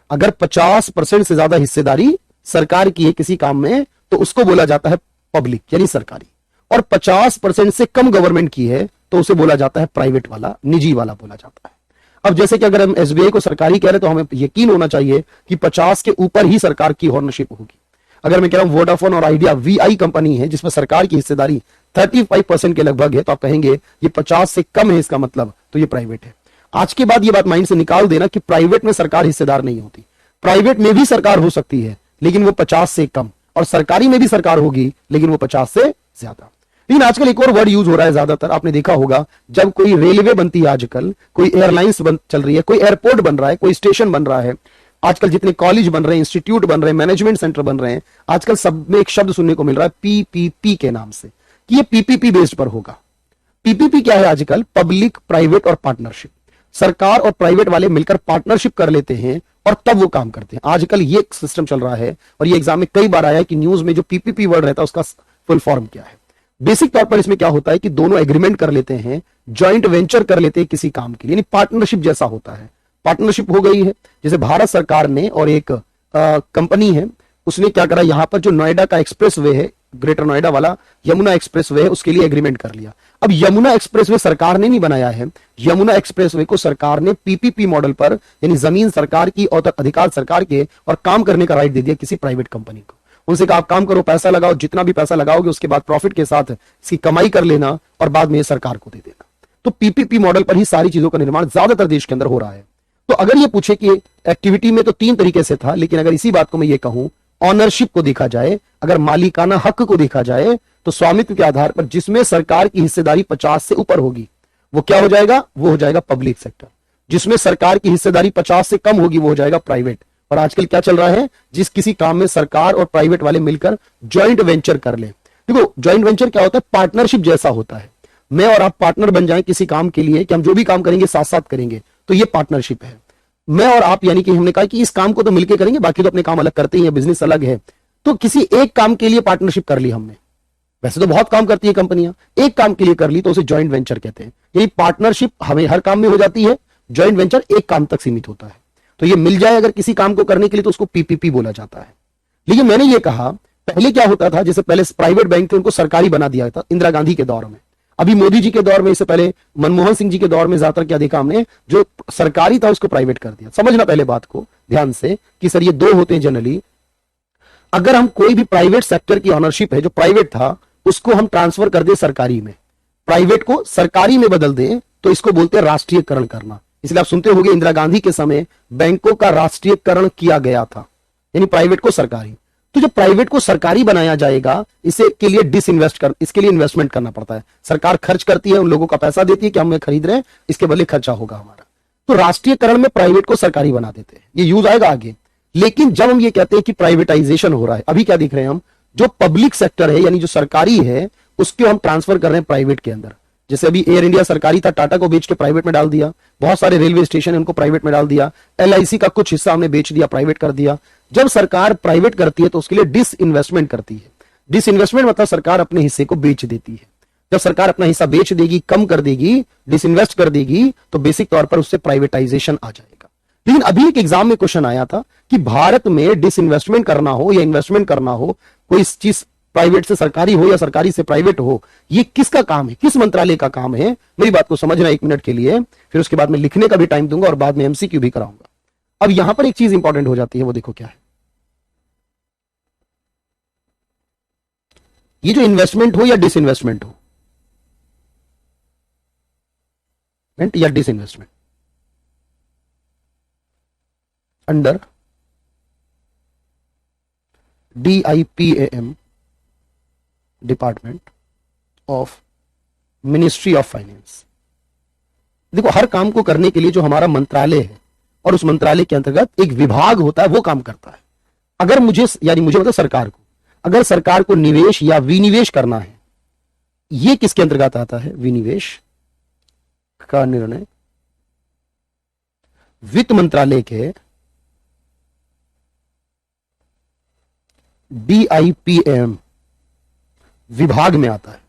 Speaker 1: अगर 50% से ज्यादा हिस्सेदारी सरकार की है किसी काम में, तो उसको बोला जाता है पब्लिक यानी सरकारी। और 50% से कम गवर्नमेंट की है तो उसे बोला जाता है प्राइवेट वाला, निजी वाला बोला जाता है। अब जैसे कि अगर हम एसबीआई को सरकारी कह रहे तो हमें यकीन होना चाहिए कि 50 के ऊपर ही सरकार की ओनरशिप होगी। अगर मैं कह रहा हूं वोडाफोन और आइडिया वीआई कंपनी है जिसमें सरकार की हिस्सेदारी 35% के लगभग है, तो आप कहेंगे ये 50 से कम है, इसका मतलब तो ये प्राइवेट है। आज के बाद ये बात माइंड से निकाल देना कि प्राइवेट में सरकार हिस्सेदार नहीं होती। प्राइवेट में भी सरकार हो सकती है लेकिन वो 50 से कम, और सरकारी में भी सरकार होगी लेकिन वो 50 से ज्यादा। लेकिन आजकल एक और वर्ड यूज हो रहा है ज्यादातर, आपने देखा होगा, जब कोई रेलवे बनती है आजकल, कोई एयरलाइंस चल रही है, कोई एयरपोर्ट बन रहा है, कोई स्टेशन बन रहा है, आजकल जितने कॉलेज बन रहे हैं, इंस्टीट्यूट बन रहे हैं, मैनेजमेंट सेंटर बन रहे हैं, आजकल सब में एक शब्द सुनने को मिल रहा है पीपीपी के नाम से, कि ये पीपीपी बेस्ड पर होगा। पीपीपी क्या है आजकल? पब्लिक प्राइवेट और पार्टनरशिप। सरकार और प्राइवेट वाले मिलकर पार्टनरशिप कर लेते हैं और तब वो काम करते हैं। आजकल ये सिस्टम चल रहा है और ये एग्जाम में कई बार आया कि न्यूज में जो पीपीपी वर्ड रहता है उसका फुल फॉर्म क्या है। बेसिक तौर पर इसमें क्या होता है कि दोनों एग्रीमेंट कर लेते हैं, जॉइंट वेंचर कर लेते हैं किसी काम के लिए, यानी पार्टनरशिप जैसा होता है। पार्टनरशिप हो गई है, जैसे भारत सरकार ने और एक कंपनी है, उसने क्या करा, यहां पर जो नोएडा का एक्सप्रेस वे है, ग्रेटर नोएडा वाला यमुना एक्सप्रेस वे है, उसके लिए एग्रीमेंट कर लिया। अब यमुना एक्सप्रेस वे सरकार ने नहीं बनाया है, यमुना एक्सप्रेस वे को सरकार ने पीपीपी मॉडल पर, यानी जमीन सरकार की और अधिकार सरकार के, और काम करने का राइट दे दिया किसी प्राइवेट कंपनी को। उनसे कहा आप काम करो, पैसा लगाओ, जितना भी पैसा लगाओगे उसके बाद प्रॉफिट के साथ इसकी कमाई कर लेना और बाद में सरकार को दे देना। तो पीपीपी मॉडल पर ही सारी चीजों का निर्माण ज्यादातर देश के अंदर हो रहा है। तो अगर ये पूछे कि एक्टिविटी में तो 3 तरीके से था, लेकिन अगर इसी बात को मैं ये कहूं, ऑनरशिप को देखा जाए, अगर मालिकाना हक को देखा जाए, तो स्वामित्व के आधार पर जिसमें सरकार की हिस्सेदारी 50 से ऊपर होगी वो क्या हो जाएगा? वो हो जाएगा पब्लिक सेक्टर। जिसमें सरकार की हिस्सेदारी 50 से कम होगी वो हो जाएगा प्राइवेट। और आजकल क्या चल रहा है, जिस किसी काम में सरकार और प्राइवेट वाले मिलकर ज्वाइंट वेंचर कर ले। देखो ज्वाइंट वेंचर क्या होता है? पार्टनरशिप जैसा होता है। मैं और आप पार्टनर बन जाएं किसी काम के लिए कि हम जो भी काम करेंगे साथ साथ करेंगे, तो ये पार्टनरशिप है। मैं और आप, यानी कि हमने कहा कि इस काम को तो मिलकर करेंगे, बाकी तो अपने काम अलग करते ही हैं, बिजनेस अलग है, तो किसी एक काम के लिए पार्टनरशिप कर ली हमने। वैसे तो बहुत काम करती है कंपनियां, एक काम के लिए कर ली तो उसे जॉइंट वेंचर कहते हैं। यही पार्टनरशिप हमें हर काम में हो जाती है, जॉइंट वेंचर एक काम तक सीमित होता है। तो ये मिल जाए अगर किसी काम को करने के लिए तो उसको पीपीपी बोला जाता है। लेकिन मैंने ये कहा, पहले क्या होता था, जैसे पहले प्राइवेट बैंक थे उनको सरकारी बना दिया था इंदिरा गांधी के दौर में, अभी मोदी जी के दौर में, इससे पहले मनमोहन सिंह जी के दौर में ज्यादातर क्या देखा हमने, जो सरकारी था उसको प्राइवेट कर दिया। समझना पहले बात को ध्यान से कि सर ये 2 होते हैं जनरली। अगर हम कोई भी प्राइवेट सेक्टर की ऑनरशिप है जो प्राइवेट था उसको हम ट्रांसफर कर दे सरकारी में, प्राइवेट को सरकारी में बदल दे, तो इसको बोलते हैं राष्ट्रीयकरण करना। इसलिए आप सुनते होंगे इंदिरा गांधी के समय बैंकों का राष्ट्रीयकरण किया गया था, यानी प्राइवेट को सरकारी। तो जब प्राइवेट को सरकारी बनाया जाएगा, इसे के लिए इसके लिए इन्वेस्टमेंट करना पड़ता है। सरकार खर्च करती है, उन लोगों का पैसा देती है कि हम खरीद रहे हैं, इसके बदले खर्चा होगा हमारा। तो राष्ट्रीयकरण में प्राइवेट को सरकारी बना देते हैं, ये यूज आएगा आगे। लेकिन जब हम ये कहते हैं कि प्राइवेटाइजेशन हो रहा है, अभी क्या देख रहे हैं हम, जो पब्लिक सेक्टर है यानी जो सरकारी है उसको हम ट्रांसफर कर रहे हैं प्राइवेट के अंदर। जैसे अभी एयर इंडिया सरकारी था, टाटा को बेच के प्राइवेट में डाल दिया, बहुत सारे रेलवे स्टेशन उनको प्राइवेट में डाल दिया, एलआईसी का कुछ हिस्सा हमने बेच दिया, प्राइवेट कर दिया। जब सरकार प्राइवेट करती है तो उसके लिए डिसइन्वेस्टमेंट करती है। डिसइन्वेस्टमेंट मतलब सरकार अपने हिस्से को बेच देती है। जब सरकार अपना हिस्सा बेच देगी, कम कर देगी, डिसइन्वेस्ट कर देगी, तो बेसिक तौर पर उससे प्राइवेटाइजेशन आ जाएगा। लेकिन अभी एक एग्जाम में क्वेश्चन आया था कि भारत में डिसइन्वेस्टमेंट करना हो या इन्वेस्टमेंट करना हो, कोई चीज प्राइवेट से सरकारी हो या सरकारी से प्राइवेट हो, ये किसका काम है, किस मंत्रालय का काम है? मेरी बात को समझना 1 मिनट के लिए, फिर उसके बाद मैं लिखने का भी टाइम दूंगा और बाद में एमसीक्यू भी कराऊंगा। अब यहां पर एक चीज इंपॉर्टेंट हो जाती है, वो देखो क्या है। ये जो इन्वेस्टमेंट हो या डिसइन्वेस्टमेंट हो, या disinvestment, under DIPAM, department of ministry of finance. देखो हर काम को करने के लिए जो हमारा मंत्रालय है और उस मंत्रालय के अंतर्गत एक विभाग होता है, वो काम करता है। अगर मुझे, यानी मुझे मतलब सरकार को, अगर सरकार को निवेश या विनिवेश करना है, ये किसके अंतर्गत आता है? विनिवेश का निर्णय वित्त मंत्रालय के DIPAM विभाग में आता है।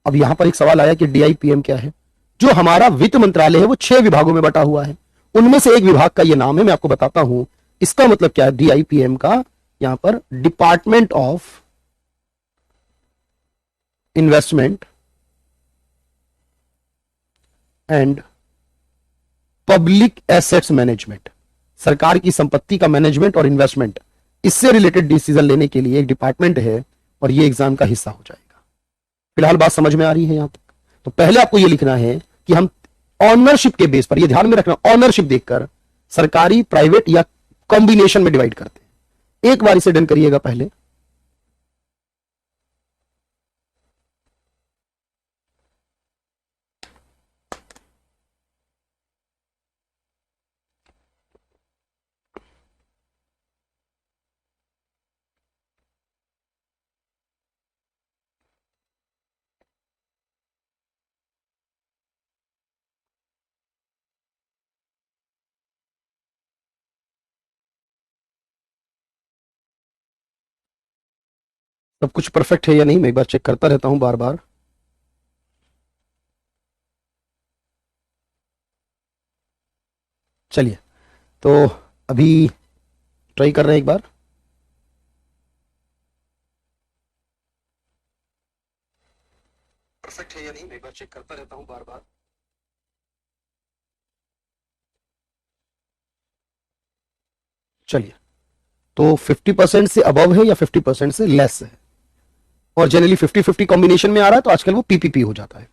Speaker 1: अब यहां पर एक सवाल आया कि DIPAM क्या है? जो हमारा वित्त मंत्रालय है वो 6 विभागों में बटा हुआ है, उनमें से एक विभाग का ये नाम है, मैं आपको बताता हूं इसका मतलब क्या है। DIPAM का यहां पर department of investment and public assets management, सरकार की संपत्ति का मैनेजमेंट और इन्वेस्टमेंट, इससे रिलेटेड डिसीजन लेने के लिए एक डिपार्टमेंट है और ये एग्जाम का हिस्सा हो जाएगा। फिलहाल बात समझ में आ रही है यहां तक? तो पहले आपको ये लिखना है कि हम ऑनरशिप के बेस पर, ये ध्यान में रखना, ऑनरशिप देखकर सरकारी, प्राइवेट या कॉम्बिनेशन में डिवाइड करते हैं। एक बार इसे डन करिएगा पहले। सब कुछ परफेक्ट है या नहीं, मैं एक बार चेक करता रहता हूं बार बार। चलिए, तो अभी ट्राई कर रहे हैं एक बार। परफेक्ट है या नहीं, मैं एक बार चेक करता रहता हूं बार बार। चलिए, तो 50% से अबव है या 50% से लेस है, और जनरली 50-50 कॉम्बिनेशन में आ रहा है तो आजकल वो पीपीपी हो जाता है।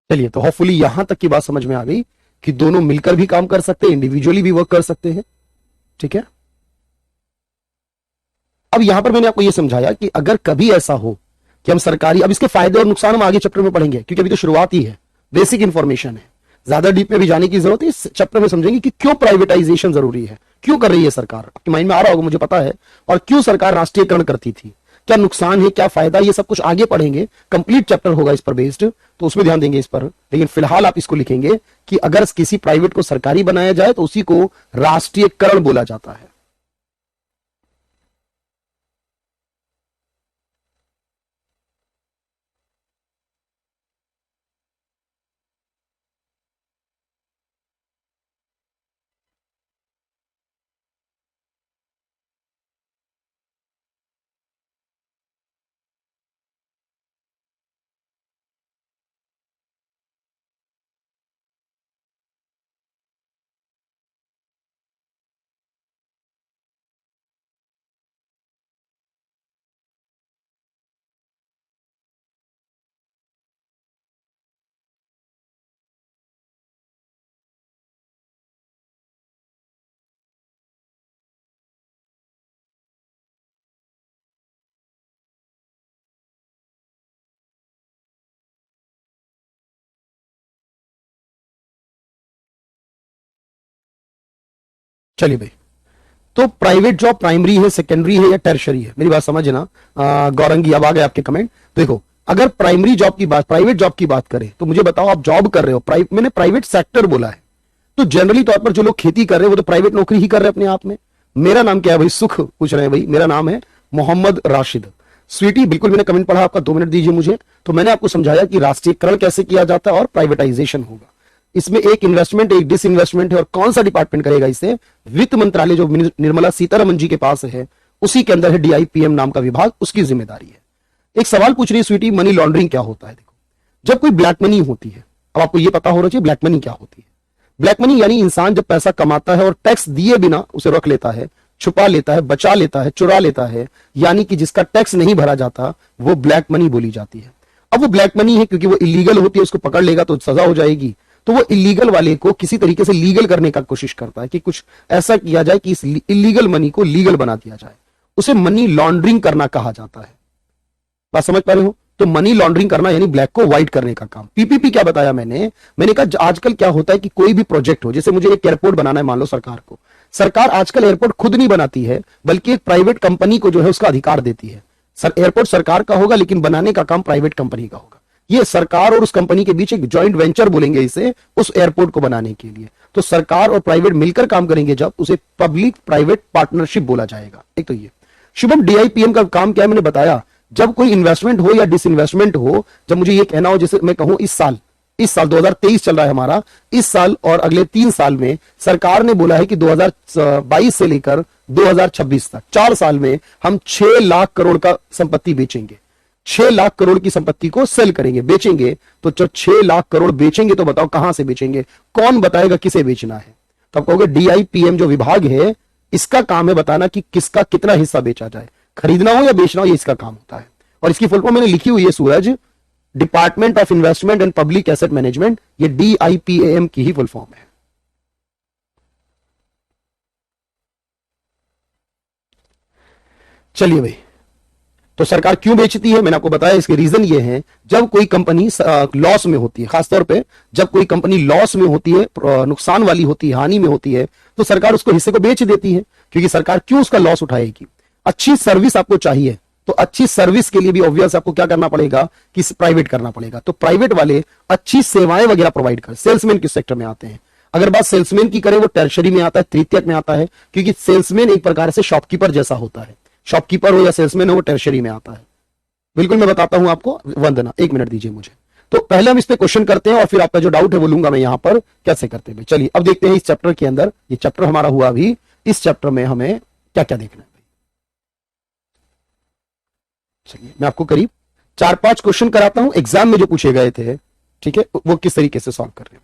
Speaker 1: चलिए, तो होपफुली यहां तक की बात समझ में आ गई कि दोनों मिलकर भी काम कर सकते हैं, इंडिविजुअली भी वर्क कर सकते हैं। ठीक है, अब यहां पर मैंने आपको यह समझाया कि अगर कभी ऐसा हो कि हम सरकारी, अब इसके फायदे और नुकसान हम आगे चैप्टर में पढ़ेंगे, क्योंकि अभी तो शुरुआत ही है, बेसिक इंफॉर्मेशन है, ज्यादा डीप में भी जाने की जरूरत है। इस चैप्टर में समझेंगे कि क्यों प्राइवेटाइजेशन जरूरी है, क्यों कर रही है सरकार, आपके माइंड में आ रहा होगा मुझे पता है, और क्यों सरकार राष्ट्रीयकरण करती थी, क्या नुकसान है, क्या फायदा, ये सब कुछ आगे पढ़ेंगे। कंप्लीट चैप्टर होगा इस पर बेस्ड, तो उसमें ध्यान देंगे इस पर। लेकिन फिलहाल आप इसको लिखेंगे कि अगर किसी प्राइवेट को सरकारी बनाया जाए तो उसी को राष्ट्रीयकरण बोला जाता है। चलिए भाई, तो प्राइवेट जॉब प्राइमरी है, सेकेंडरी है या टर्शरी है, मेरी बात समझना। गौरंगी, अब आ गए आपके कमेंट। देखो, अगर प्राइमरी जॉब की बात, प्राइवेट जॉब की बात करें तो मुझे बताओ, आप जॉब कर रहे हो, मैंने प्राइवेट सेक्टर बोला है, तो जनरली तौर पर जो लोग खेती कर रहे हैं वो तो प्राइवेट नौकरी ही कर रहे हैं अपने आप में। मेरा नाम क्या है भाई, सुख पूछ रहे हैं भाई, मेरा नाम है मोहम्मद राशिद। स्वीटी, बिल्कुल मैंने कमेंट पढ़ा आपका, 2 मिनट दीजिए मुझे। तो मैंने आपको समझाया कि राष्ट्रीयकरण कैसे किया जाता है और प्राइवेटाइजेशन होगा। इसमें एक इन्वेस्टमेंट, एक डिसइन्वेस्टमेंट है, और कौन सा डिपार्टमेंट करेगा इसे? वित्त मंत्रालय जो निर्मला सीतारमन जी के पास है, उसी के अंदर है डीआईपीएम नाम का विभाग, उसकी जिम्मेदारी है। एक सवाल पूछ रही है स्वीटी, मनी लॉन्ड्रिंग क्या होता है? देखो, जब कोई ब्लैक मनी होती है, अब आपको यह पता होना चाहिए ब्लैक मनी क्या होती है। ब्लैक मनी यानी इंसान जब पैसा कमाता है और टैक्स दिए बिना उसे रख लेता है, छुपा लेता है, बचा लेता है, चुरा लेता है, यानी कि जिसका टैक्स नहीं भरा जाता, वो ब्लैक मनी बोली जाती है। अब वो ब्लैक मनी है क्योंकि वो इलीगल होती है, उसको पकड़ लेगा तो सजा हो जाएगी, तो वो इलीगल वाले को किसी तरीके से लीगल करने का कोशिश करता है कि कुछ ऐसा किया जाए कि इस इलीगल मनी को लीगल बना दिया जाए, उसे मनी लॉन्ड्रिंग करना कहा जाता है। बात समझ पा रहे हो? तो मनी लॉन्ड्रिंग करना यानी ब्लैक को व्हाइट करने का काम। पीपीपी क्या बताया मैंने कहा आजकल क्या होता है कि कोई भी प्रोजेक्ट हो, जैसे मुझे एक एयरपोर्ट बनाना है, मान लो सरकार को, सरकार आजकल एयरपोर्ट खुद नहीं बनाती है, बल्कि एक प्राइवेट कंपनी को जो है उसका अधिकार देती है। एयरपोर्ट सरकार का होगा लेकिन बनाने का काम प्राइवेट कंपनी का होगा। ये सरकार और उस कंपनी के बीच एक जॉइंट वेंचर बोलेंगे इसे, उस एयरपोर्ट को बनाने के लिए। तो सरकार और प्राइवेट मिलकर काम करेंगे जब, उसे पब्लिक प्राइवेट पार्टनरशिप बोला जाएगा। एक तो ये शुभम, डीआईपीएम का काम क्या है मैंने बताया, जब कोई इन्वेस्टमेंट हो या डिसइन्वेस्टमेंट हो, जब मुझे ये कहना हो, जैसे मैं कहूं इस साल 2023 चल रहा है हमारा, इस साल और अगले 3 साल में सरकार ने बोला है कि 2022 से लेकर 2026 तक 4 साल में हम 6 लाख करोड़ का संपत्ति बेचेंगे। 6 लाख करोड़ की संपत्ति को सेल करेंगे, बेचेंगे। तो जब 6 लाख करोड़ बेचेंगे तो बताओ कहां से बेचेंगे, कौन बताएगा किसे बेचना है? तो आप कहोगे डीआईपीएम जो विभाग है इसका काम है बताना कि किसका कितना हिस्सा बेचा जाए, खरीदना हो या बेचना हो, ये इसका काम होता है। और इसकी फुल फॉर्म मैंने लिखी हुई है Suraj, department of investment and public asset management, ये डीआईपीएम की ही फुल फॉर्म है। चलिए भाई, तो सरकार क्यों बेचती है मैंने आपको बताया, इसके रीजन ये है, जब कोई कंपनी लॉस में होती है, खासतौर पे जब कोई कंपनी लॉस में होती है, नुकसान वाली होती है, हानि में होती है, तो सरकार उसको हिस्से को बेच देती है। क्योंकि सरकार क्यों उसका लॉस उठाएगी? अच्छी सर्विस आपको चाहिए, तो अच्छी सर्विस के लिए भी ऑब्वियस आपको क्या करना पड़ेगा कि प्राइवेट करना पड़ेगा। तो प्राइवेट वाले अच्छी सेवाएं वगैरह प्रोवाइड कर, सेल्समैन किस सेक्टर में आते हैं? अगर बात सेल्समैन की करें, वो टर्शरी में आता है, तृतीयक में आता है, क्योंकि सेल्समैन एक प्रकार से शॉपकीपर जैसा होता है। शॉपकीपर हो या सेल्समैन हो, वो टर्शरी में आता है। बिल्कुल मैं बताता हूं आपको, वंदना 1 मिनट दीजिए मुझे। तो पहले हम इस पे क्वेश्चन करते हैं और फिर आपका जो डाउट है वो लूंगा मैं यहां पर कैसे करते हैं। चलिए अब देखते हैं इस चैप्टर के अंदर, ये चैप्टर हमारा हुआ अभी, इस चैप्टर में हमें क्या क्या देखना है। चलिए मैं आपको करीब 4-5 क्वेश्चन कराता हूं एग्जाम में जो पूछे गए थे, ठीक है, वो किस तरीके से सॉल्व कर रहे हैं।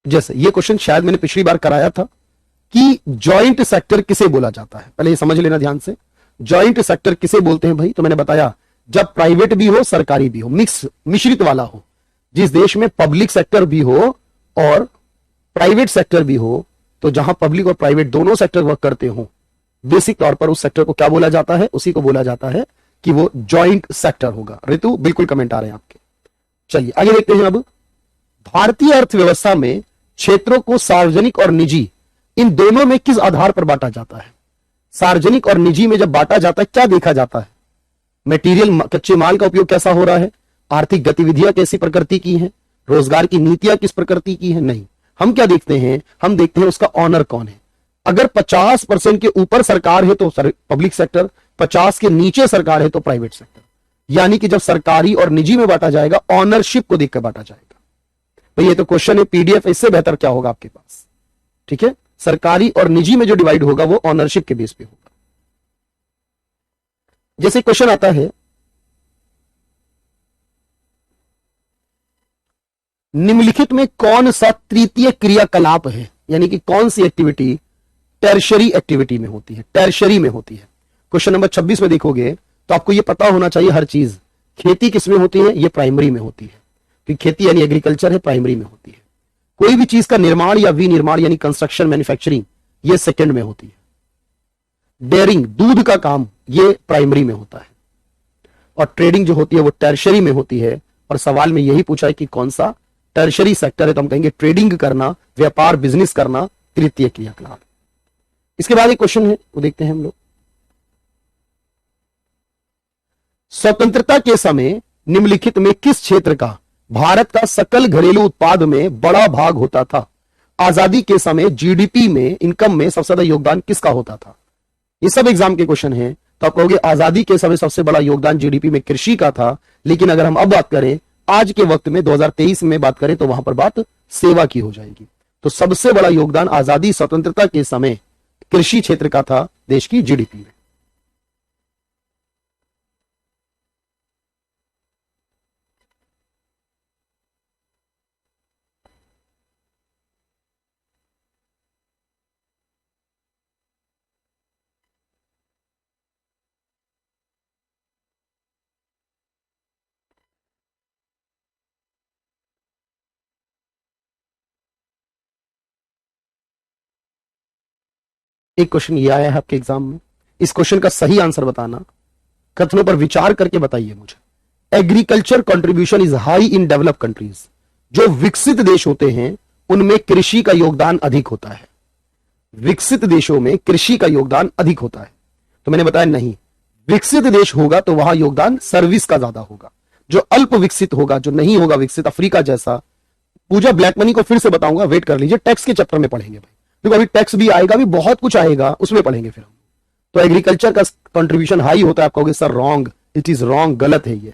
Speaker 1: जैसे ये क्वेश्चन शायद मैंने पिछली बार कराया था कि जॉइंट सेक्टर किसे बोला जाता है, पहले ये समझ लेना ध्यान से। जॉइंट सेक्टर किसे बोलते हैं भाई? तो मैंने बताया जब प्राइवेट भी हो सरकारी भी हो, मिश्रित वाला हो। जिस देश में पब्लिक सेक्टर भी हो और प्राइवेट सेक्टर भी हो, तो जहां पब्लिक और प्राइवेट दोनों सेक्टर वर्क करते हो, बेसिक तौर पर उस सेक्टर को क्या बोला जाता है? उसी को बोला जाता है कि वो जॉइंट सेक्टर होगा। ऋतु बिल्कुल कमेंट आ रहे हैं आपके। चलिए आगे देखते हैं। अब भारतीय अर्थव्यवस्था में क्षेत्रों को सार्वजनिक और निजी, इन दोनों में किस आधार पर बांटा जाता है? सार्वजनिक और निजी में जब बांटा जाता है क्या देखा जाता है? मटेरियल, कच्चे माल का उपयोग कैसा हो रहा है, आर्थिक गतिविधियां कैसी प्रकृति की हैं, रोजगार की नीतियां किस प्रकृति की हैं? नहीं, हम क्या देखते हैं? हम देखते हैं उसका ऑनर कौन है। अगर 50% के ऊपर सरकार है तो पब्लिक सेक्टर, 50 के नीचे सरकार है तो प्राइवेट सेक्टर। यानी कि जब सरकारी और निजी में बांटा जाएगा, ऑनरशिप को देखकर बांटा जाएगा। भाई ये तो क्वेश्चन है पीडीएफ, इससे बेहतर क्या होगा आपके पास? ठीक है, सरकारी और निजी में जो डिवाइड होगा वो ऑनरशिप के बेस पे होगा। जैसे क्वेश्चन आता है, निम्नलिखित में कौन सा तृतीय क्रियाकलाप है, यानी कि कौन सी एक्टिविटी टर्शरी एक्टिविटी में होती है, टर्शरी में होती है? क्वेश्चन नंबर 26 में देखोगे तो आपको यह पता होना चाहिए हर चीज। खेती किसमें होती है? यह प्राइमरी में होती है, क्योंकि खेती यानी एग्रीकल्चर है, प्राइमरी में होती है। कोई भी चीज का निर्माण या विनिर्माण यानी कंस्ट्रक्शन, मैन्युफैक्चरिंग, यह सेकंड में होती है। डेयरिंग, दूध का काम, यह प्राइमरी में होता है। और ट्रेडिंग जो होती है वो टर्शरी में होती है। और सवाल में यही पूछा है कि कौन सा टर्शरी सेक्टर है, तो हम कहेंगे ट्रेडिंग करना, व्यापार, बिजनेस करना तृतीय क्रियाकलाप। इसके बाद एक क्वेश्चन है वो देखते हैं हम लोग। स्वतंत्रता के समय निम्नलिखित में किस क्षेत्र का भारत का सकल घरेलू उत्पाद में बड़ा भाग होता था? आजादी के समय जीडीपी में, इनकम में सबसे ज्यादा योगदान किसका होता था? ये सब एग्जाम के क्वेश्चन हैं। तो आप कहोगे आजादी के समय सबसे बड़ा योगदान जीडीपी में कृषि का था, लेकिन अगर हम अब बात करें आज के वक्त में 2023 में बात करें तो वहां पर बात सेवा की हो जाएगी। तो सबसे बड़ा योगदान आजादी, स्वतंत्रता के समय कृषि क्षेत्र का था देश की जीडीपी में। एक क्वेश्चन ये आया है आपके एग्जाम में, इस क्वेश्चन का सही आंसर बताना, कथनों पर विचार करके बताइए मुझे। Agriculture contribution is high in develop countries. जो विकसित देश होते हैं उनमें कृषि का योगदान अधिक होता है। विकसित देशों में कृषि का योगदान अधिक होता है। तो मैंने बताया नहीं, विकसित देश होगा तो वहां योगदान सर्विस का ज्यादा होगा। जो अल्प विकसित होगा, जो नहीं होगा विकसित, अफ्रीका जैसा। पूजा ब्लैक मनी को फिर से बताऊंगा, वेट कर लीजिए, टैक्स के चैप्टर में पढ़ेंगे भाई, क्योंकि अभी टैक्स भी आएगा, भी बहुत कुछ आएगा, उसमें पढ़ेंगे फिर हम। तो एग्रीकल्चर का कंट्रीब्यूशन हाई होता है। आप कहोगे sir wrong, it is wrong, गलत है ये।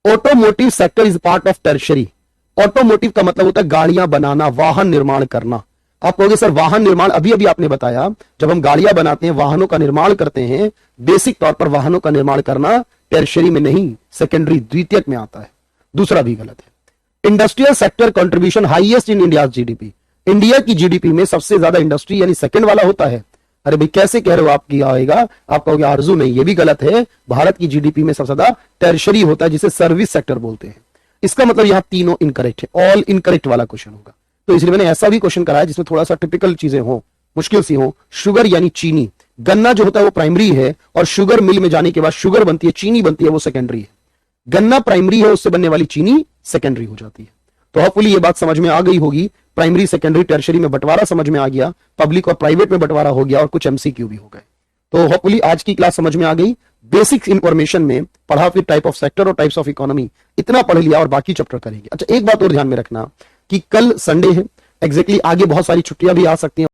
Speaker 1: Automotive sector is part of tertiary. Automotive का मतलब होता है गाड़ियां बनाना, वाहन निर्माण करना। आप कहोगे सर वाहन निर्माण, अभी अभी आपने बताया जब हम गाड़ियां बनाते हैं, वाहनों का निर्माण करते हैं, बेसिक तौर पर वाहनों का निर्माण करना टर्शरी में नहीं, सेकेंडरी, द्वितीयक में आता है। दूसरा भी गलत है। Industrial sector contribution highest in India GDP. India की जीडीपी में सबसे ज्यादा इंडस्ट्री यानी सेकंड वाला होता है। अरे भाई कैसे कह रहे हो आप, किया आएगा, आप कहोगे आरजू नहीं, ये भी गलत है। भारत की जीडीपी में सबसे ज्यादा टर्शरी होता है, जिसे सर्विस सेक्टर बोलते हैं। इसका मतलब यहां तीनों इनकरेक्ट है, ऑल इनकरेक्ट वाला क्वेश्चन होगा। तो इसलिए मैंने ऐसा भी क्वेश्चन कराया जिसमें थोड़ा सा टिपिकल चीजें हो, मुश्किल सी हो। शुगर यानी चीनी, गन्ना जो होता है वो प्राइमरी है, और शुगर मिल में जाने के बाद शुगर बनती है, चीनी बनती है, वो सेकेंडरी है। गन्ना प्राइमरी है, उससे बनने वाली चीनी सेकेंडरी हो जाती है। तो होपफुली ये बात समझ में आ गई होगी। प्राइमरी, सेकेंडरी, टर्शरी में बंटवारा समझ में आ गया, पब्लिक और प्राइवेट में बंटवारा हो गया, और कुछ एमसीक्यू भी हो गए। तो होपफुली आज की क्लास समझ में आ गई। बेसिक इंफॉर्मेशन में पढ़ा, फिर टाइप ऑफ सेक्टर और टाइप्स ऑफ इकोनॉमी, इतना पढ़ लिया और बाकी चैप्टर करेंगे। अच्छा एक बात और ध्यान में रखना कि कल संडे है, एग्जैक्टली आगे बहुत सारी छुट्टियां भी आ सकती हैं।